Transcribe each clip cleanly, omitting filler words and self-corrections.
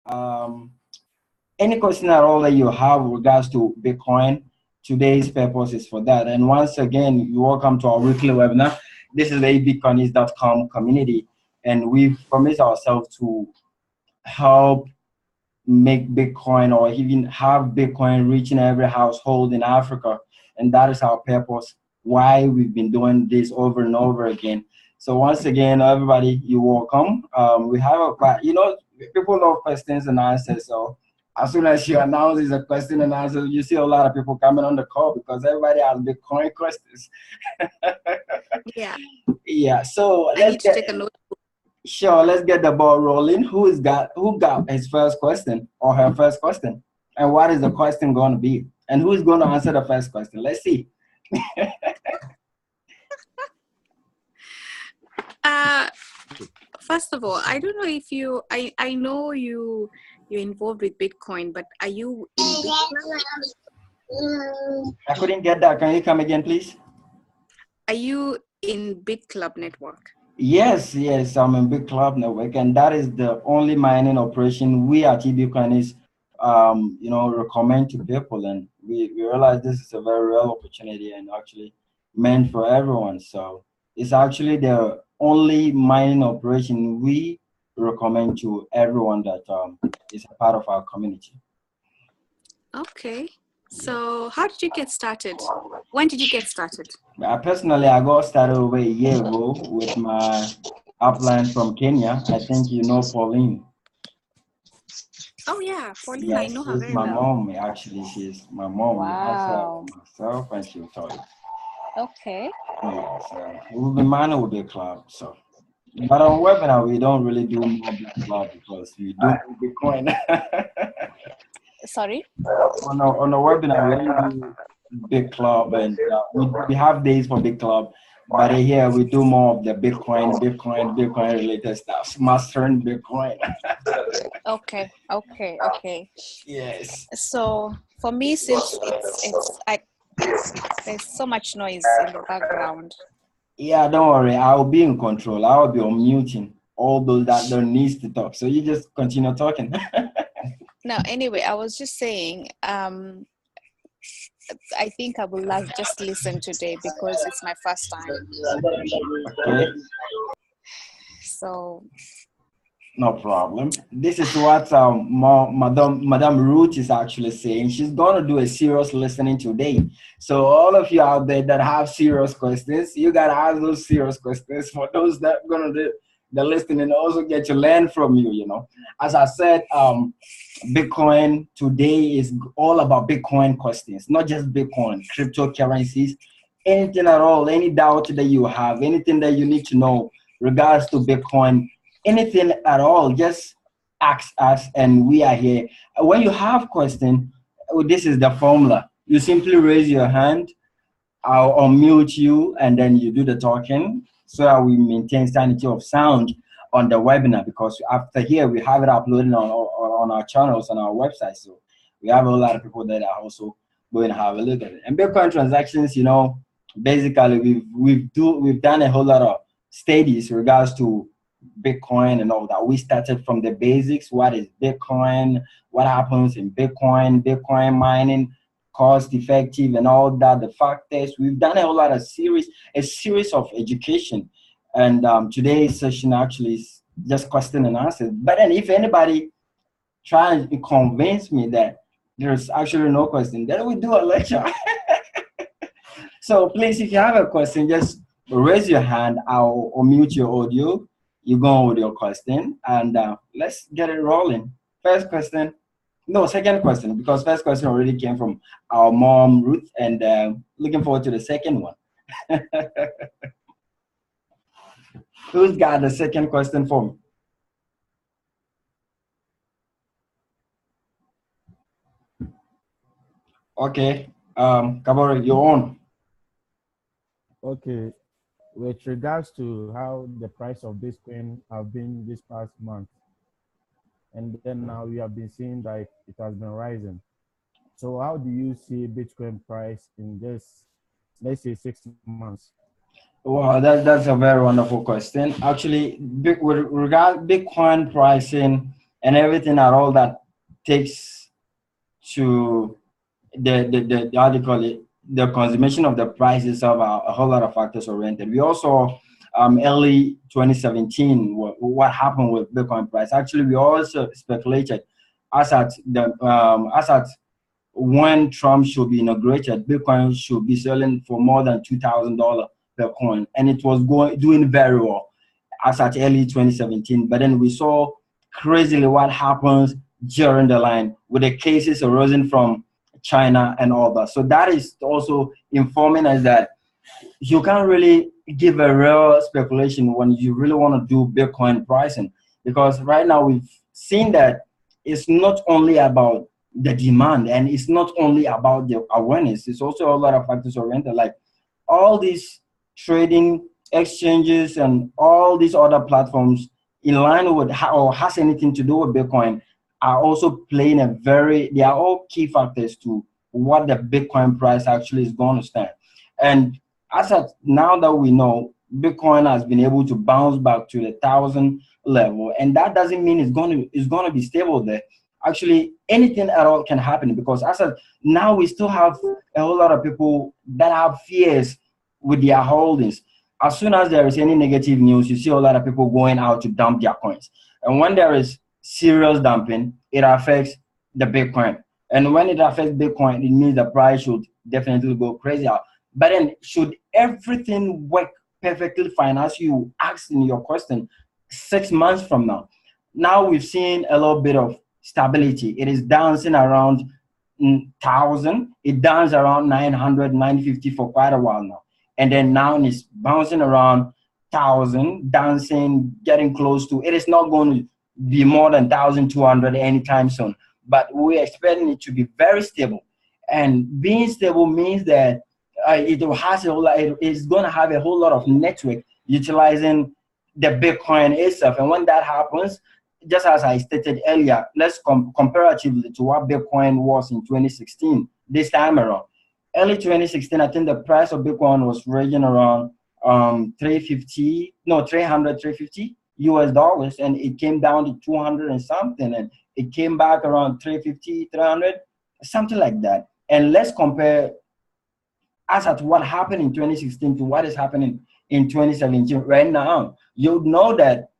Any question at all that you have with regards to Bitcoin, today's purpose is for that. And once again, you're welcome to our weekly webinar. This is the eBitcoinics.com community, and we've promised ourselves to help make Bitcoin, or even have Bitcoin reaching every household in Africa. And that is our purpose, why we've been doing this over and over again. So once again, everybody, you're welcome. We have people love questions and answers. So as soon as you announce it's a question and answer, you see a lot of people coming on the call because everybody has Bitcoin questions. Yeah. Yeah. So I need to take a note. Sure, let's get the ball rolling. Who got his first question or her first question? And what is the question going to be? And who's going to answer the first question? Let's see. First of all, I don't know if I know you're involved with Bitcoin, but are you in Bitcoin? I couldn't get that. Can you come again, please? Are you in BitClub network? Yes, I'm in BitClub network, and that is the only mining operation we at eBitcoinics, recommend to people, and we realize this is a very real opportunity and actually meant for everyone. So it's actually the only mining operation we recommend to everyone that is a part of our community. Okay. So how did you get started? When did you get started? Personally, I got started over a year ago with my upline from Kenya. I think you know Pauline. Oh yeah, Pauline, Yes, I know her she's very my well. mom. Actually, she's my mom. Wow. Myself, and she'll tell you. Okay. Yeah, so we'll be manning with the club. So, but on webinar we don't really do more big club because we do Bitcoin. Sorry? on a webinar we only do big club, and we have days for big club. But here we do more of the Bitcoin related stuff, mastering Bitcoin. Okay. Yes. So for me, since there's so much noise in the background. Yeah, don't worry. I'll be in control. I'll be unmuting all those that don't need to talk. So you just continue talking. No, anyway, I was just saying, I think I will just listen today because it's my first time. Okay. So. No problem. This is what Madame Ruth is actually saying. She's going to do a serious listening today. So all of you out there that have serious questions, you got to ask those serious questions for those that are going to do the listening and also get to learn from you, As I said, Bitcoin today is all about Bitcoin questions, not just Bitcoin, cryptocurrencies, anything at all, any doubt that you have, anything that you need to know regards to Bitcoin, anything at all, just ask us and we are here. When you have question, this is the formula. You simply raise your hand, I'll unmute you, and then you do the talking so that we maintain sanity of sound on the webinar, because after here we have it uploaded on our channels on our website. So we have a lot of people that are also going to have a look at it. And Bitcoin transactions, basically we've done a whole lot of studies in regards to Bitcoin and all that. We started from the basics. What is Bitcoin? What happens in Bitcoin mining, cost effective and all that, the factors. We've done a whole lot of a series of education. And today's session actually is just question and answer. But then if anybody tries to convince me that there's actually no question, then we do a lecture. So please, if you have a question, just raise your hand. I'll unmute your audio. You go on with your question, and let's get it rolling. First question. No, second question, because first question already came from our mom, Ruth, and looking forward to the second one. Who's got the second question for me? Okay, Kabore, you're on. Okay, with regards to how the price of Bitcoin have been this past month, and then now we have been seeing that it has been rising. So how do you see Bitcoin price in this, let's say, 6 months? Wow, that's a very wonderful question. Actually, with regard Bitcoin pricing and everything at all that takes to the how do you call it, the consummation of the prices of a whole lot of factors oriented. We also early 2017 what happened with Bitcoin price. Actually, we also speculated as at when Trump should be inaugurated, Bitcoin should be selling for more than $2,000 per coin, and it was doing very well as at early 2017. But then we saw crazily what happens during the line with the cases arising from China and all that. So that is also informing us that you can't really give a real speculation when you really want to do Bitcoin pricing, because right now we've seen that it's not only about the demand and it's not only about the awareness, it's also a lot of factors oriented, like all these trading exchanges and all these other platforms in line with or has anything to do with Bitcoin are also playing they are all key factors to what the Bitcoin price actually is going to stand. And as of now that we know, Bitcoin has been able to bounce back to the 1,000 level, and that doesn't mean it's going to be stable there. Actually, anything at all can happen, because as of now we still have a whole lot of people that have fears with their holdings. As soon as there is any negative news, you see a lot of people going out to dump their coins. And when there is serious dumping, it affects the Bitcoin. And when it affects Bitcoin, it means the price should definitely go crazy out. But then, should everything work perfectly fine, as you asked in your question, 6 months from now? Now we've seen a little bit of stability. It is dancing around 1,000. It danced around 900, 950 for quite a while now. And then now it's bouncing around 1,000, dancing, getting close to. It is not going to be more than 1,200 anytime soon. But we're expecting it to be very stable. And being stable means that it's going to have a whole lot of network utilizing the Bitcoin itself. And when that happens, just as I stated earlier, let's comparatively to what Bitcoin was in 2016, this time around. Early 2016, I think the price of Bitcoin was ranging around 350 US dollars, and it came down to 200 and something, and it came back around 350, 300, something like that. And let's compare as at what happened in 2016 to what is happening in 2017 right now. You'll know that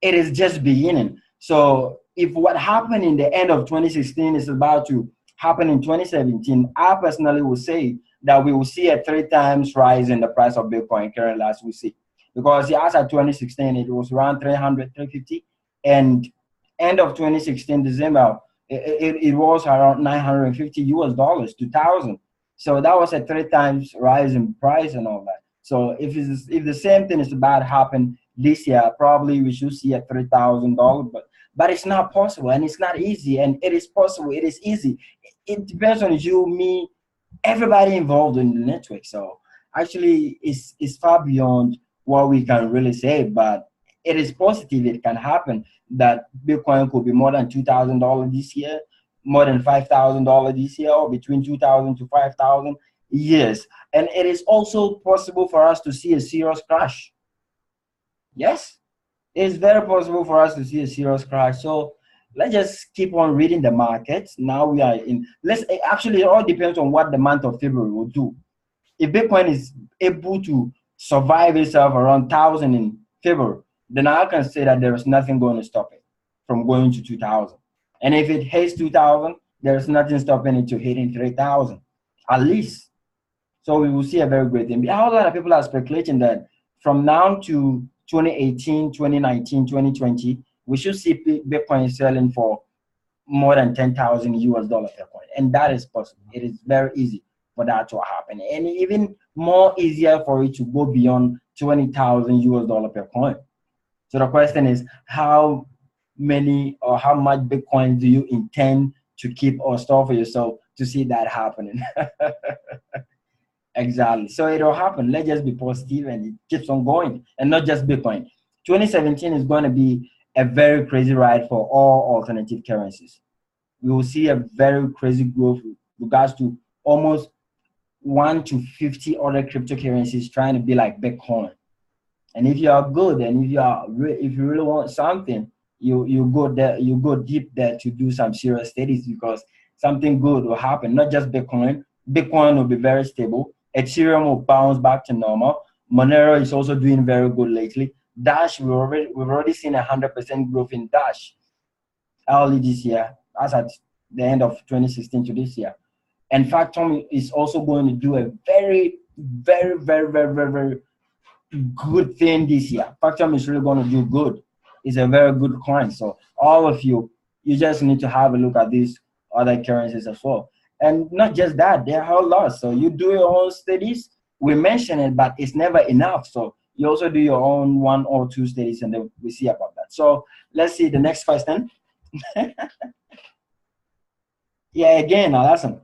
it is just beginning. So if what happened in the end of 2016 is about to happen in 2017, I personally will say that we will see a 3 times rise in the price of Bitcoin currently, as we see. Because as at 2016, it was around 300, 350, and end of 2016, December, it was around 950 US dollars to 1,000. So that was a 3 times rise in price and all that. So if the same thing is about to happen this year, probably we should see a $3,000, but it's not possible, and it's not easy. And it is possible, it is easy. It depends on you, me, everybody involved in the network. So actually, it's far beyond what we can really say, but it is positive. It can happen that Bitcoin could be more than $2,000 this year, more than $5,000 this year, or between 2,000 to 5,000. Yes, and it is also possible for us to see a serious crash. Yes, it's very possible for us to see a serious crash. So let's just keep on reading the markets. Now we are in. Actually, it all depends on what the month of February will do. If Bitcoin is able to survive itself around 1,000 in February, then I can say that there is nothing going to stop it from going to 2,000. And if it hits 2,000, there is nothing stopping it to hitting 3,000, at least. So we will see a very great thing. A whole lot of people are speculating that from now to 2018, 2019, 2020, we should see Bitcoin selling for more than 10,000 US dollars per coin. And that is possible. It is very easy for that to happen. And even more easier for it to go beyond 20,000 US dollars per coin. So the question is, how many or how much Bitcoin do you intend to keep or store for yourself to see that happening? Exactly. So it'll happen. Let's just be positive, and it keeps on going. And not just Bitcoin. 2017 is going to be a very crazy ride for all alternative currencies. We will see a very crazy growth with regards to almost 1 to 50 other cryptocurrencies trying to be like Bitcoin. And if you are good, and if you really want something, you go there, you go deep there to do some serious studies, because something good will happen. Not just Bitcoin. Bitcoin will be very stable. Ethereum will bounce back to normal. Monero is also doing very good lately. Dash, we've already seen 100% growth in Dash early this year, as at the end of 2016 to this year. And Factom is also going to do a very, very, very, very, very, very good thing this year. Factom is really going to do good. It's a very good coin. So all of you, you just need to have a look at these other currencies as well. And not just that, there are a lot. So you do your own studies. We mention it, but it's never enough. So you also do your own 1 or 2 studies, and then we see about that. So let's see the next question. Yeah, again, Alassane.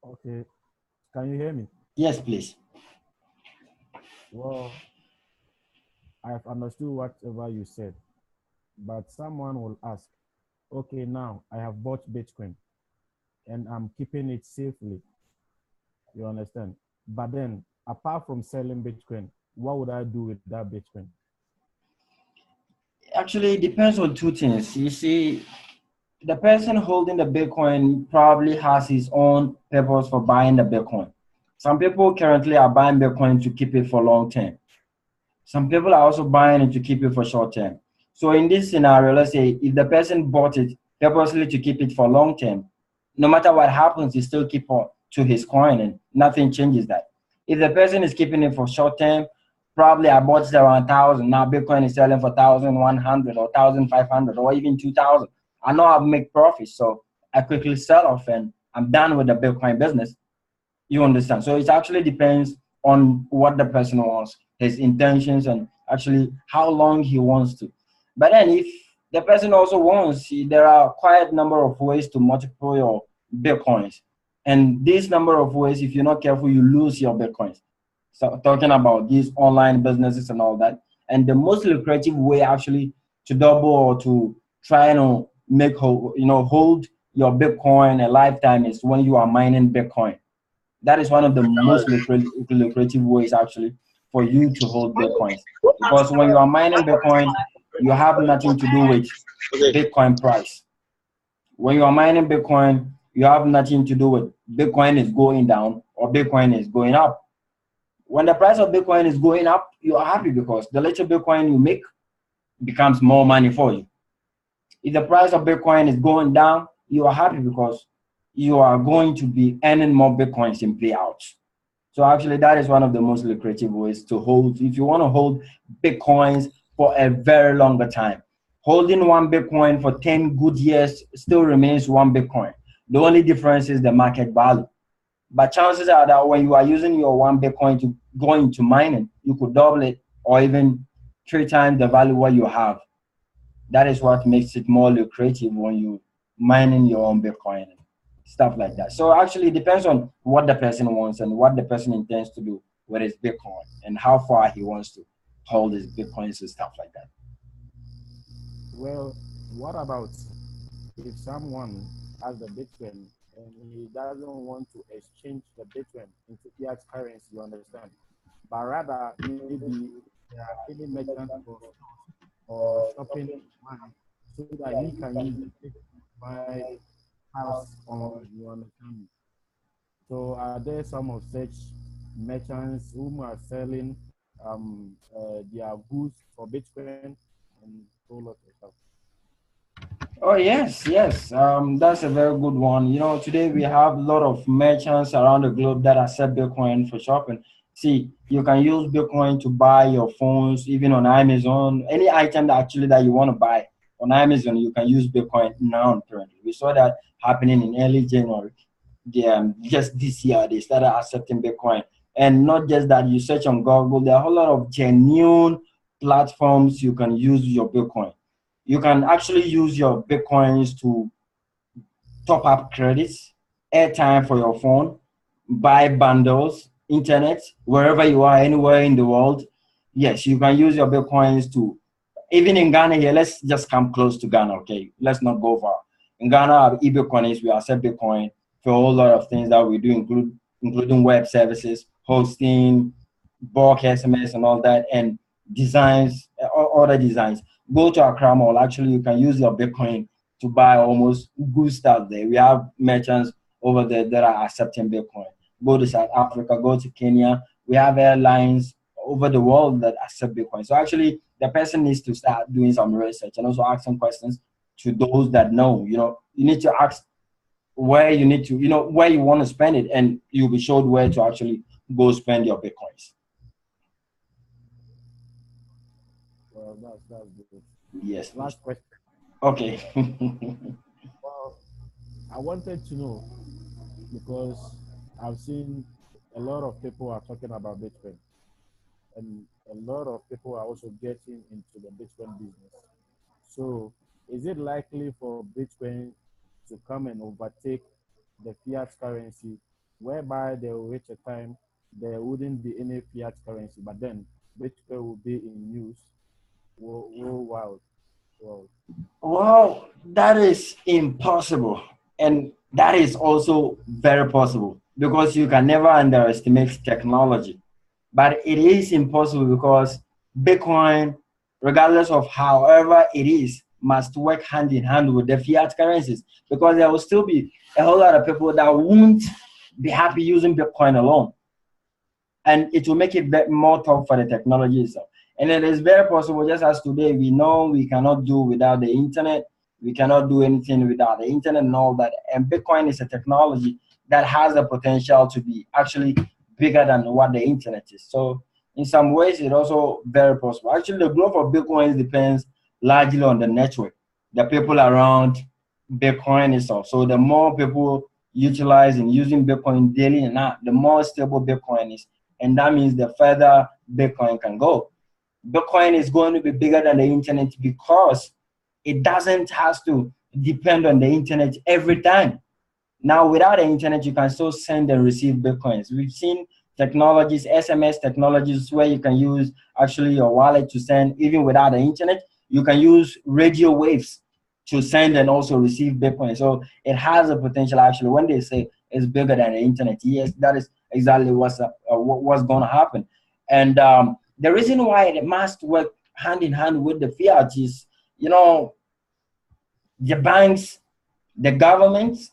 Okay. Can you hear me? Yes, please. Well, I've understood whatever you said, but someone will ask, okay, now I have bought Bitcoin and I'm keeping it safely. You understand? But then, apart from selling Bitcoin, what would I do with that Bitcoin? Actually, it depends on 2 things. You see, the person holding the Bitcoin probably has his own purpose for buying the Bitcoin. Some people currently are buying Bitcoin to keep it for long term. Some people are also buying it to keep it for short term. So in this scenario, let's say if the person bought it purposely to keep it for long term, no matter what happens, he still keep on to his coin and nothing changes that. If the person is keeping it for short term, probably I bought it around 1,000. Now Bitcoin is selling for 1,100 or 1,500 or even 2,000. I know I'll make profit, so I quickly sell off and I'm done with the Bitcoin business. You understand? So it actually depends on what the person wants, his intentions, and actually how long he wants to. But then if the person also wants, there are quite a number of ways to multiply your Bitcoins. And this number of ways, if you're not careful, you lose your Bitcoins. So talking about these online businesses and all that. And the most lucrative way actually to double or to try to make hold your Bitcoin a lifetime is when you are mining Bitcoin. That is one of the most lucrative ways actually for you to hold Bitcoins. Because when you are mining Bitcoin, you have nothing to do with Bitcoin price. When you are mining Bitcoin, you have nothing to do with Bitcoin is going down or Bitcoin is going up. When the price of Bitcoin is going up, you are happy because the little Bitcoin you make becomes more money for you. If the price of Bitcoin is going down, you are happy because you are going to be earning more Bitcoins in payouts. So actually, that is one of the most lucrative ways to hold. If you want to hold Bitcoins for a very longer time, holding one Bitcoin for 10 good years still remains one Bitcoin. The only difference is the market value. But chances are that when you are using your one Bitcoin to go into mining, you could double it or even 3 times the value what you have. That is what makes it more lucrative when you mining your own Bitcoin and stuff like that. So actually it depends on what the person wants and what the person intends to do with his Bitcoin and how far he wants to hold his Bitcoins and stuff like that. Well, what about if someone has the Bitcoin and he doesn't want to exchange the Bitcoin into fiat currency, you understand? But rather, maybe there are any merchant or shopping money so that he can use the Bitcoin to buy house online, you understand me? So are there some of such merchants whom are selling their goods for Bitcoin and so lot of stuff? Oh yes, yes. That's a very good one. Today we have a lot of merchants around the globe that accept Bitcoin for shopping. See, you can use Bitcoin to buy your phones, even on Amazon. Any item that you want to buy on Amazon, you can use Bitcoin now currently. We saw that happening in early January. Just this year, they started accepting Bitcoin. And not just that, you search on Google, there are a whole lot of genuine platforms you can use your Bitcoin. You can actually use your Bitcoins to top up credits, airtime for your phone, buy bundles, internet, wherever you are, anywhere in the world. Yes, you can use your Bitcoins to, even in Ghana here, let's just come close to Ghana, okay? Let's not go far. In Ghana, our eBitcoinics, we accept Bitcoin for a whole lot of things that we do, including web services, hosting, bulk SMS and all that, and designs, other designs. go to Accra Mall. Actually, you can use your Bitcoin to buy almost good stuff there. We have merchants over there that are accepting Bitcoin. Go to South Africa, go to Kenya. We have airlines over the world that accept Bitcoin. So actually, the person needs to start doing some research and also ask some questions to those that know. You need to ask where you need to, where you want to spend it, and you'll be showed where to actually go spend your Bitcoins. Well, that's good. Yes. Last question. Okay. Well, I wanted to know because I've seen a lot of people are talking about Bitcoin, and a lot of people are also getting into the Bitcoin business. So, is it likely for Bitcoin to come and overtake the fiat currency, whereby there will reach a time there wouldn't be any fiat currency, but then Bitcoin will be in use worldwide? Well, that is impossible. And that is also very possible because you can never underestimate technology. But it is impossible because Bitcoin, regardless of however it is, must work hand in hand with the fiat currencies because there will still be a whole lot of people that won't be happy using Bitcoin alone. And it will make it more tough for the technology itself. And it is very possible, just as today, we know we cannot do without the internet. We cannot do anything without the internet and all that. And Bitcoin is a technology that has the potential to be actually bigger than what the internet is. So in some ways, it's also very possible. Actually, the growth of Bitcoin depends largely on the network, the people around Bitcoin itself. So the more people utilize and using Bitcoin daily and not, the more stable Bitcoin is. And that means the further Bitcoin can go. Bitcoin is going to be bigger than the internet because it doesn't have to depend on the internet every time. Now, without the internet, you can still send and receive Bitcoins. We've seen technologies, SMS technologies, where you can use actually your wallet to send, even without the internet. You can use radio waves to send and also receive Bitcoin. So it has a potential actually. When they say it's bigger than the internet, yes, that is exactly what's going to happen. And the reason why it must work hand in hand with the fiat is, the banks, the governments,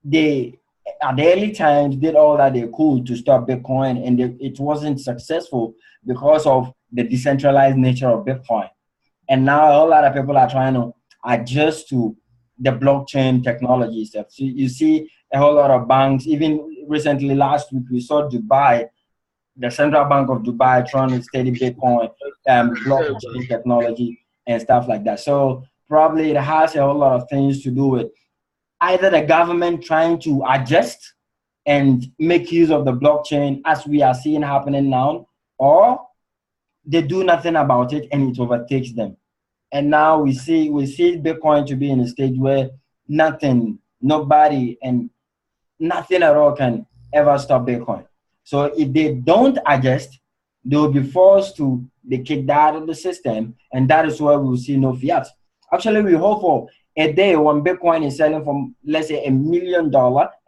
they at the early times did all that they could to stop Bitcoin, and it wasn't successful because of the decentralized nature of Bitcoin. And now a whole lot of people are trying to adjust to the blockchain technology stuff. So you see a whole lot of banks, even recently last week, we saw Dubai, the central bank of Dubai trying to study Bitcoin, blockchain technology and stuff like that. So probably it has a whole lot of things to do with either the government trying to adjust and make use of the blockchain as we are seeing happening now, or they do nothing about it and it overtakes them. And now we see Bitcoin to be in a stage where nothing, nobody, and nothing at all can ever stop Bitcoin. So if they don't adjust, they will be forced to be kicked out of the system, and that is where we will see no fiat. Actually, we hope for a day when Bitcoin is selling from, let's say, $1 million,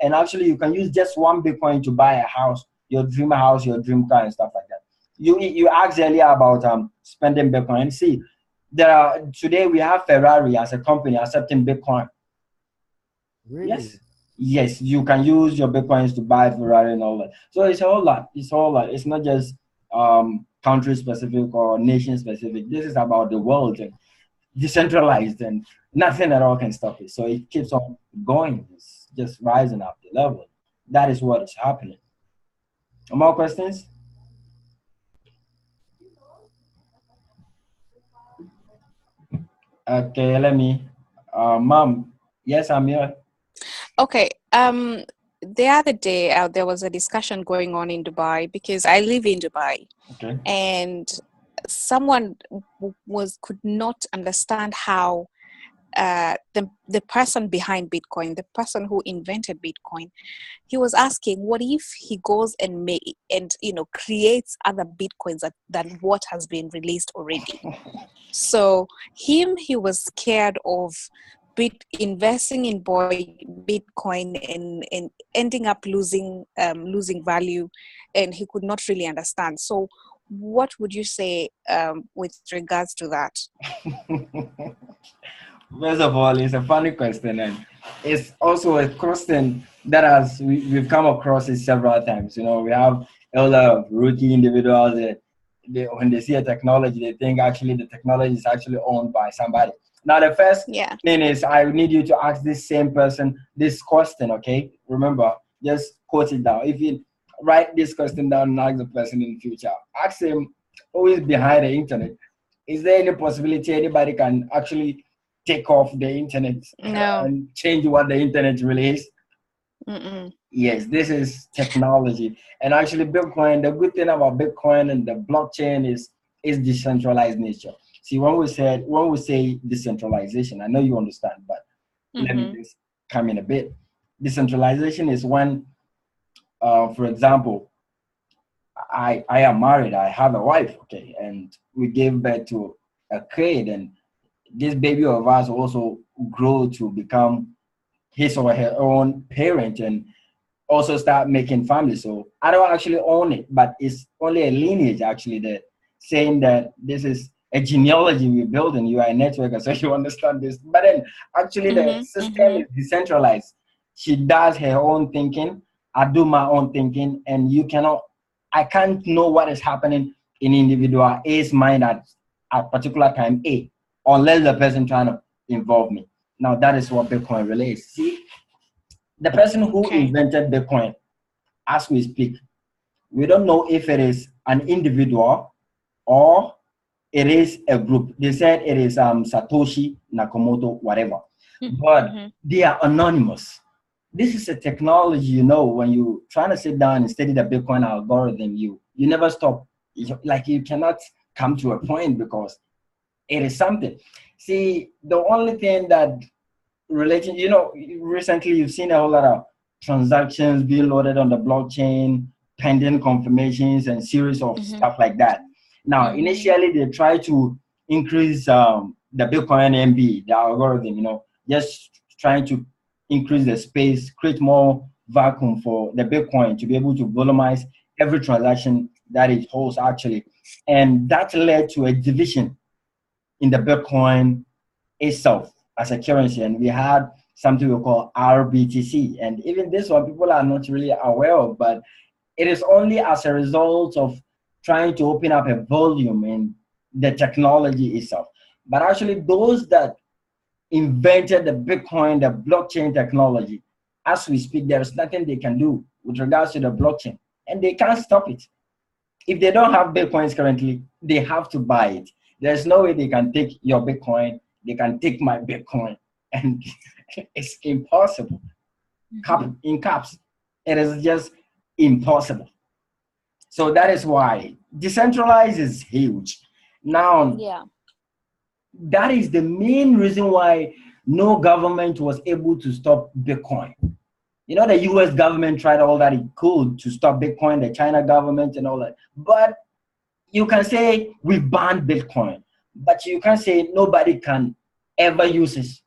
and actually you can use just one Bitcoin to buy a house, your dream house, your dream car, and stuff like that. You asked earlier about spending Bitcoin. See, today we have Ferrari as a company accepting Bitcoin. Really? Yes, you can use your Bitcoins to buy Ferrari and all that. So it's a whole lot. It's a whole lot. It's not just country specific or nation specific. This is about the world and decentralized, and nothing at all can stop it. So it keeps on going. It's just rising up the level. That is what is happening. More questions? Okay, let me. Mom, yes, I'm here. Okay. The other day, there was a discussion going on in Dubai because I live in Dubai, Okay. and someone could not understand how the person behind Bitcoin, the person who invented Bitcoin, he was asking, what if he goes and creates other Bitcoins than what has been released already? So he was scared of investing in Bitcoin and ending up losing value, and he could not really understand. So what would you say with regards to that? First of all, it's a funny question, and it's also a question that we've come across it several times. You know, we have a lot of rookie individuals that when they see a technology, they think actually the technology is actually owned by somebody. Now, the first Yeah. thing is I need you to ask this same person this question, okay? Remember, just quote it down. If you write this question down and ask the person in the future, ask him who is behind the internet. Is there any possibility anybody can actually take off the internet No. and change what the internet really is? Mm-mm. Yes, this is technology. And actually Bitcoin, the good thing about Bitcoin and the blockchain is decentralized nature. See, when we say decentralization, I know you understand, but let me Mm-hmm. just come in a bit. Decentralization is when, for example, I am married, I have a wife, okay, and we gave birth to a kid, and this baby of ours also grow to become his or her own parent and also start making family. So I don't actually own it, but it's only a lineage actually that saying that this is a genealogy we're building. You are a networker, so you understand this. But then actually the Mm-hmm. system Mm-hmm. is decentralized. She does her own thinking, I do my own thinking, and I can't know what is happening in individual A's mind at a particular time A, unless the person trying to involve me. Now that is what Bitcoin relates. See, the person who Okay. invented Bitcoin, as we speak, we don't know if it is an individual or it is a group. They said it is Satoshi Nakamoto, whatever, but Mm-hmm. they are anonymous. This is a technology, you know, when you trying to sit down and study the Bitcoin algorithm, you never stop. Like you cannot come to a point because it is something. See, the only thing that relating, you know, recently you've seen a whole lot of transactions being loaded on the blockchain, pending confirmations, and series of Mm-hmm. stuff like that. Now, Mm-hmm. initially they try to increase the Bitcoin MB, the algorithm, you know, just trying to increase the space, create more vacuum for the Bitcoin to be able to volumize every transaction that it holds actually. And that led to a division in the Bitcoin itself as a currency, and we had something we call RBTC. And even this one, people are not really aware of, but it is only as a result of trying to open up a volume in the technology itself. But actually, those that invented the Bitcoin, the blockchain technology, as we speak, there is nothing they can do with regards to the blockchain, and they can't stop it. If they don't have Bitcoins currently, they have to buy it. There's no way they can take your Bitcoin, they can take my Bitcoin, and it's impossible. In caps, it is just impossible. So that is why decentralized is huge. Now, Yeah. that is the main reason why no government was able to stop Bitcoin. You know, the US government tried all that it could to stop Bitcoin, the China government and all that. But you can say we banned Bitcoin, but you can't say nobody can ever use his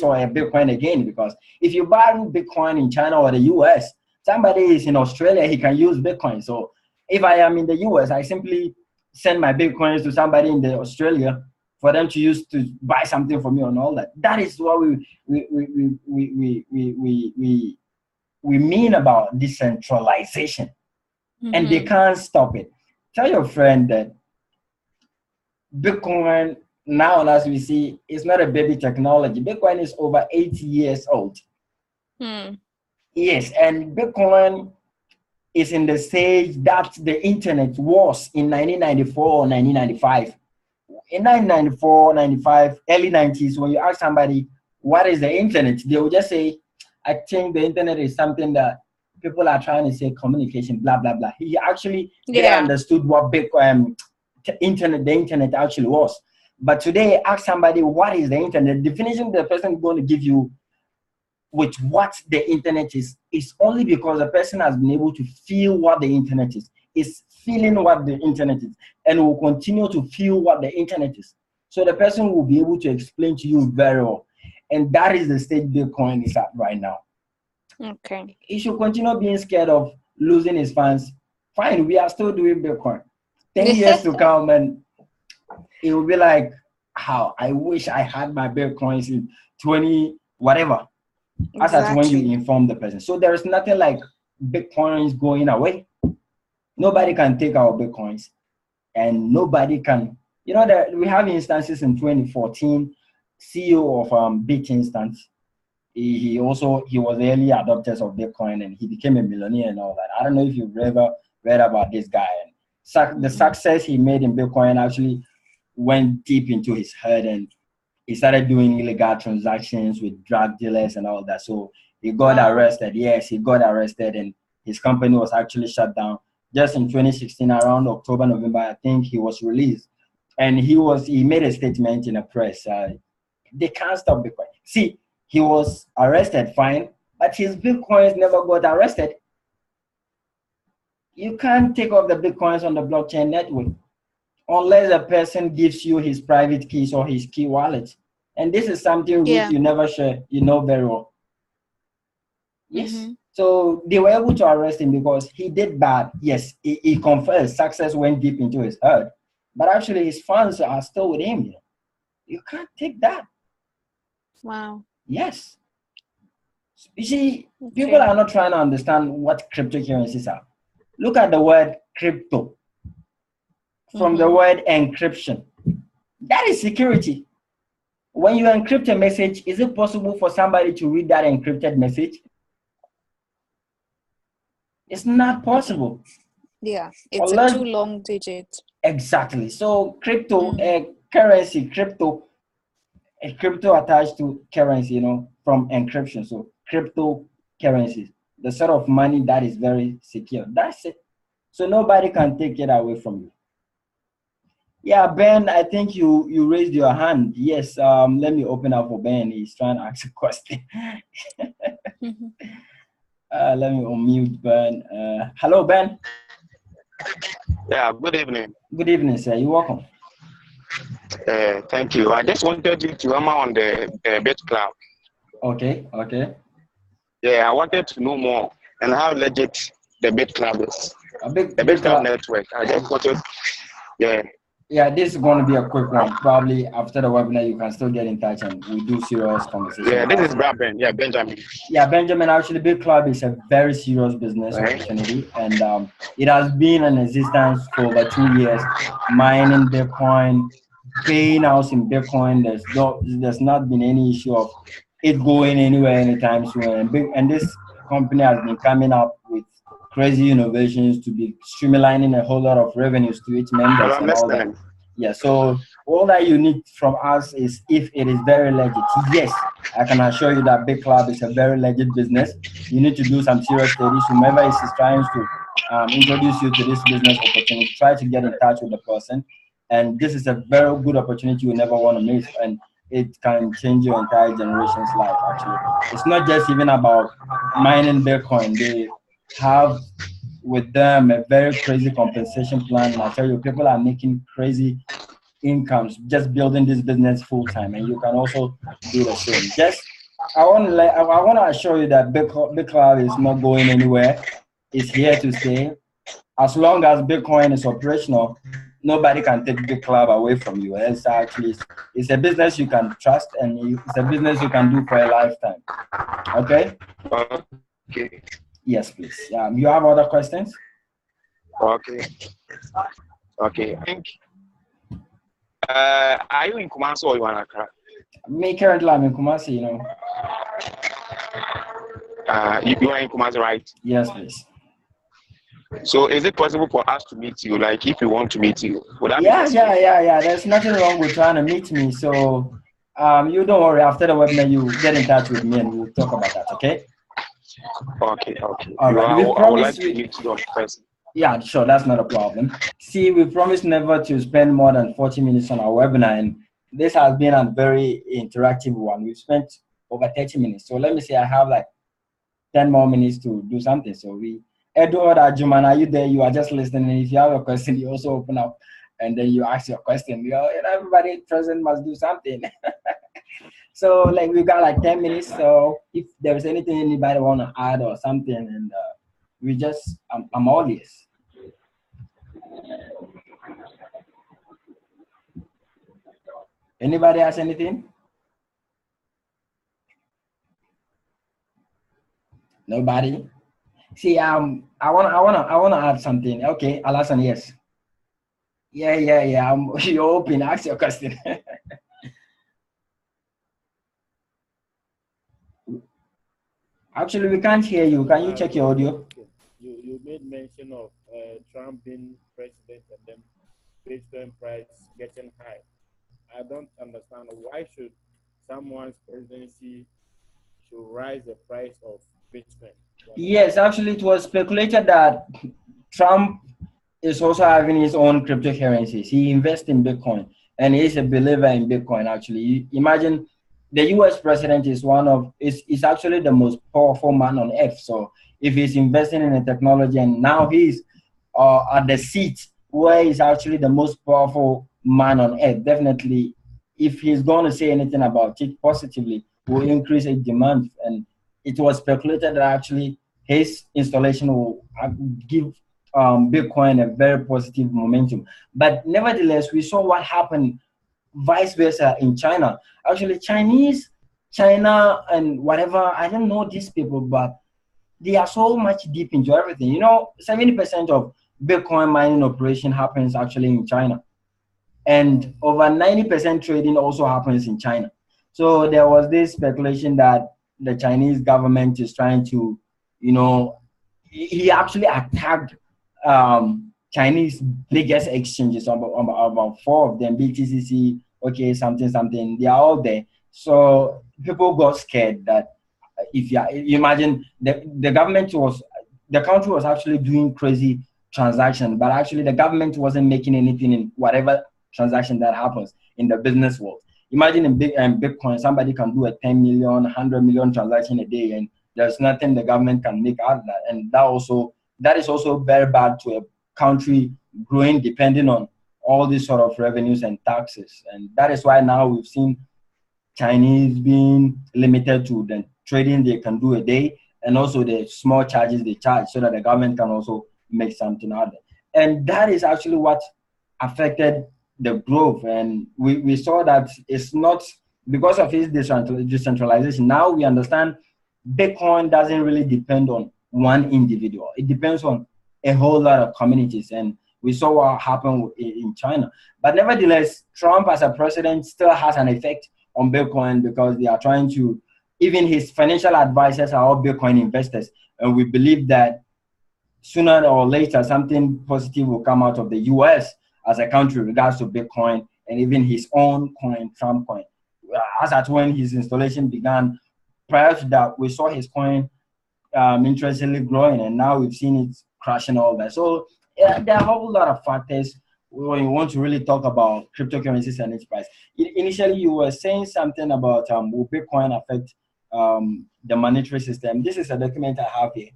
or her Bitcoin again, because if you ban Bitcoin in China or the US, somebody is in Australia, he can use Bitcoin. So if I am in the US, I simply send my Bitcoins to somebody in the Australia for them to use to buy something for me and all that. That is what we mean about decentralization, and they Mm-hmm. can't stop it. Tell your friend that Bitcoin now, as we see, is not a baby technology. Bitcoin is over 80 years old. Mm. Yes, and Bitcoin is in the stage that the internet was in 1994 or 1995. In 1994, 95, early 90s, when you ask somebody, what is the internet? They will just say, I think the internet is something that people are trying to say communication, blah, blah, blah. He actually didn't Yeah. understood what Bitcoin, the internet actually was. But today, ask somebody, what is the internet? The definition the person is going to give you with what the internet is only because the person has been able to feel what the internet is feeling what the internet is, and will continue to feel what the internet is. So the person will be able to explain to you very well. And that is the stage Bitcoin is at right now. Okay. He should continue being scared of losing his fans. Fine, we are still doing Bitcoin. 10 years to come, and it will be like, how I wish I had my Bitcoins in 20, whatever. As at when you Exactly. inform the person. So there is nothing like Bitcoins going away. Nobody can take our Bitcoins, and nobody can, that we have instances in 2014, CEO of BitInstant. He was early adopters of Bitcoin, and he became a millionaire and all that. I don't know if you've ever read about this guy. And the success he made in Bitcoin actually went deep into his head, and he started doing illegal transactions with drug dealers and all that. So he got arrested. Yes, he got arrested, and his company was actually shut down. Just in 2016, around October, November, I think he was released, and he made a statement in the press. They can't stop Bitcoin. See, he was arrested, fine, but his Bitcoins never got arrested. You can't take off the Bitcoins on the blockchain network unless a person gives you his private keys or his key wallet. And this is something which you never share, very well. Yes. So they were able to arrest him because he did bad. Yes, he confessed. Success went deep into his head. But actually his funds are still with him. You can't take that. Wow. Yes. You see, people are not trying to understand what cryptocurrencies are. Look at the word crypto. From the word encryption. That is security. When you encrypt a message, is it possible for somebody to read that encrypted message? It's not possible. Yeah, it's a too long digit. Exactly. So crypto, currency, crypto attached to currency, from encryption. So cryptocurrencies, the sort of money that is very secure. That's it. So nobody can take it away from you. Yeah, Ben, I think you raised your hand. Yes, let me open up for Ben. He's trying to ask a question. Let me unmute Ben. Hello, Ben. Yeah, good evening. Good evening, sir. You're welcome. Thank you. I just wanted you to hammer on the BitCloud. Okay. Yeah, I wanted to know more and how legit the BitCloud is. The BitCloud network. I just wanted, Yeah, this is going to be a quick one. Probably after the webinar, you can still get in touch and we do serious conversation. Yeah, this is Benjamin. Yeah, Benjamin, actually, BitCloud is a very serious business opportunity. And it has been in existence for over 2 years, mining Bitcoin, paying out in Bitcoin. There's not been any issue of it going anywhere anytime soon. And this company has been coming up with crazy innovations to be streamlining a whole lot of revenues to its members and all that. Yeah, so all that you need from us is if it is very legit. Yes, I can assure you that BitCloud is a very legit business. You need to do some serious studies. Whomever is trying to introduce you to this business opportunity, try to get in touch with the person. And this is a very good opportunity you never want to miss. And it can change your entire generation's life, actually. It's not just even about mining Bitcoin. They have with them a very crazy compensation plan. And I tell you, people are making crazy incomes just building this business full time, and you can also do the same. I want to assure you that BitCloud is not going anywhere. It's here to stay. As long as Bitcoin is operational, nobody can take BitCloud away from you. It's a business you can trust, and it's a business you can do for a lifetime. Okay? Okay. Yes, please. You have other questions? Okay. I think, are you in Kumasi or you are in Accra? Me, currently, I'm in Kumasi, you are in Kumasi, right? Yes, please. So is it possible for us to meet you? Like if we want to meet you, would that be possible? Yeah. There's nothing wrong with trying to meet me. So you don't worry. After the webinar, you get in touch with me and we'll talk about that. Okay? Okay. All right. I would like to meet you on person. Yeah, sure. That's not a problem. See, we promised never to spend more than 40 minutes on our webinar, and this has been a very interactive one. We've spent over 30 minutes. So let me say I have like 10 more minutes to do something. So Edward Ajuman, are you there? You are just listening. If you have a question, you also open up and then you ask your question. Everybody present must do something. So like we got like 10 minutes. So if there's anything anybody want to add or something, and I'm all ears. Anybody has anything? Nobody? See, I wanna add something. Okay, Alasan, yes. Yeah. You're open. Ask your question. Actually, we can't hear you. Can you check your audio? You made mention of Trump being president and then Bitcoin price getting high. I don't understand why should someone's presidency should rise the price of Bitcoin. Yes, actually, it was speculated that Trump is also having his own cryptocurrencies. He invests in Bitcoin and he's a believer in Bitcoin. Actually, imagine the U.S. president is actually the most powerful man on earth. So if he's investing in the technology and now he's at the seat where he's actually the most powerful man on earth, definitely, if he's going to say anything about it positively, will increase its demand. And it was speculated that actually his installation will give Bitcoin a very positive momentum. But nevertheless, we saw what happened vice versa in China. Actually, China and whatever, I don't know these people, but they are so much deep into everything. 70% of Bitcoin mining operation happens actually in China. And over 90% trading also happens in China. So there was this speculation that the Chinese government is trying to, he actually attacked Chinese biggest exchanges, about four of them, BTCC, okay, something, they are all there. So people got scared that if you imagine the country was actually doing crazy transaction, but actually the government wasn't making anything in whatever transaction that happens in the business world. Imagine in Bitcoin, somebody can do a 10 million, 100 million transaction a day, and there's nothing the government can make out of that. And that is also very bad to a country growing depending on all these sort of revenues and taxes. And that is why now we've seen Chinese being limited to the trading they can do a day, and also the small charges they charge so that the government can also make something out of it. And that is actually what affected the growth. And we saw that it's not because of its decentralization. Now we understand Bitcoin doesn't really depend on one individual. It depends on a whole lot of communities. And we saw what happened in China. But nevertheless, Trump as a president still has an effect on Bitcoin because they are trying to, even his financial advisors are all Bitcoin investors. And we believe that sooner or later, something positive will come out of the US as a country regards to Bitcoin and even his own coin, Trump coin. As at when his installation began, prior to that, we saw his coin interestingly growing, and now we've seen it crashing all that. So there are a whole lot of factors when you want to really talk about cryptocurrencies and its price. Initially, you were saying something about will Bitcoin affect the monetary system. This is a document I have here.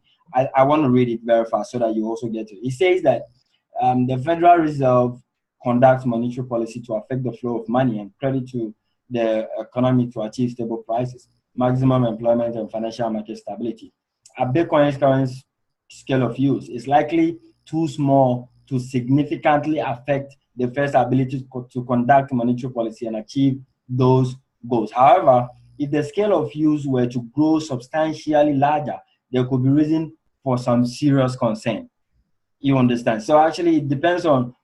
I want to read it very fast so that you also get to it. It says that the Federal Reserve conducts monetary policy to affect the flow of money and credit to the economy to achieve stable prices, maximum employment, and financial market stability. A Bitcoin's current scale of use is likely too small to significantly affect the Fed's ability to conduct monetary policy and achieve those goals. However, if the scale of use were to grow substantially larger, there could be reason for some serious concern. You understand? So actually, it depends on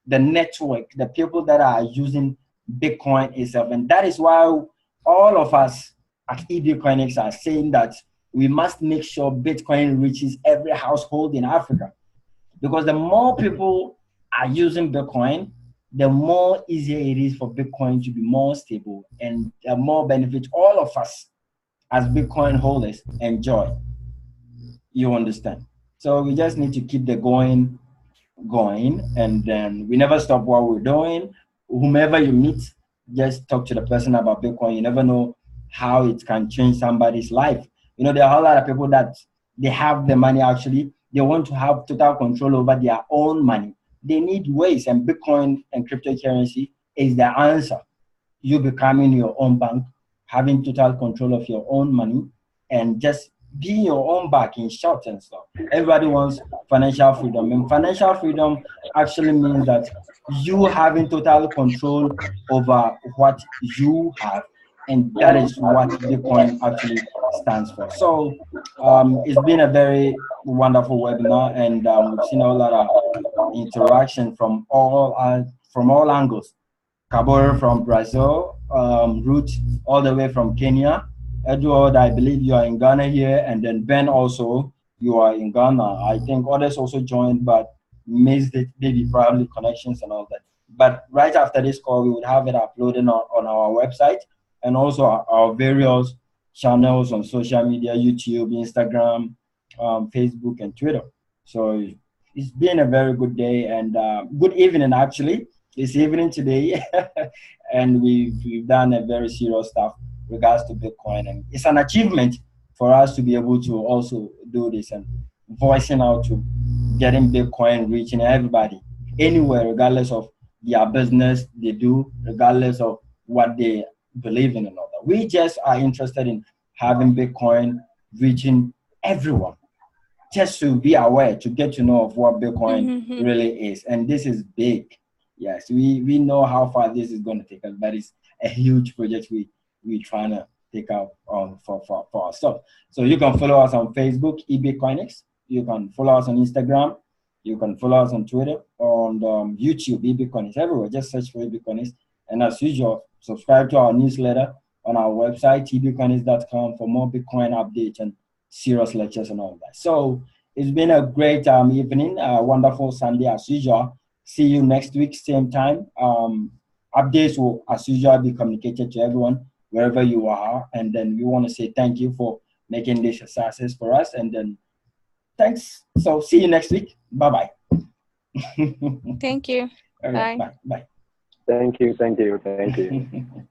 the network, the people that are using Bitcoin itself. And that is why all of us at eBitcoinics are saying that we must make sure Bitcoin reaches every household in Africa. Because the more people are using Bitcoin, the more easier it is for Bitcoin to be more stable and the more benefit all of us as Bitcoin holders enjoy. You understand? So we just need to keep the going, and then we never stop what we're doing. Whomever you meet, just talk to the person about Bitcoin. You never know how it can change somebody's life. There are a lot of people that they have the money actually. They want to have total control over their own money. They need ways, and Bitcoin and cryptocurrency is the answer. You becoming your own bank, having total control of your own money, and just be your own back in short and stuff. Everybody wants financial freedom, and financial freedom actually means that you having total control over what you have, and that is what Bitcoin actually stands for. So it's been a very wonderful webinar, and we've seen a lot of interaction from all angles. Kabor from Brazil, Ruth all the way from Kenya, Edward, I believe you are in Ghana here, and then Ben also, you are in Ghana. I think others also joined, but missed it, maybe probably connections and all that. But right after this call, we would have it uploaded on our website, and also our various channels on social media, YouTube, Instagram, Facebook, and Twitter. So it's been a very good day, and good evening actually. This evening today, and we've done a very serious stuff regards to Bitcoin, and it's an achievement for us to be able to also do this and voicing out to getting Bitcoin reaching everybody anywhere, regardless of their business they do, regardless of what they believe in and all that. We just are interested in having Bitcoin reaching everyone, just to be aware, to get to know of what Bitcoin really is. And this is big. Yes, we know how far this is going to take us, but it's a huge project we're trying to take out for ourselves. So you can follow us on Facebook, eBitcoinics. You can follow us on Instagram. You can follow us on Twitter, on YouTube, eBitcoinics, everywhere. Just search for eBitcoinics. And as usual, subscribe to our newsletter on our website, ebitcoinics.com, for more Bitcoin updates and serious lectures and all that. So it's been a great evening, a wonderful Sunday as usual. See you next week, same time. Updates will, as usual, be communicated to everyone wherever you are. And then we want to say thank you for making this a success for us. And then thanks. So see you next week. Bye-bye. Thank you. All right, Bye. bye. Thank you.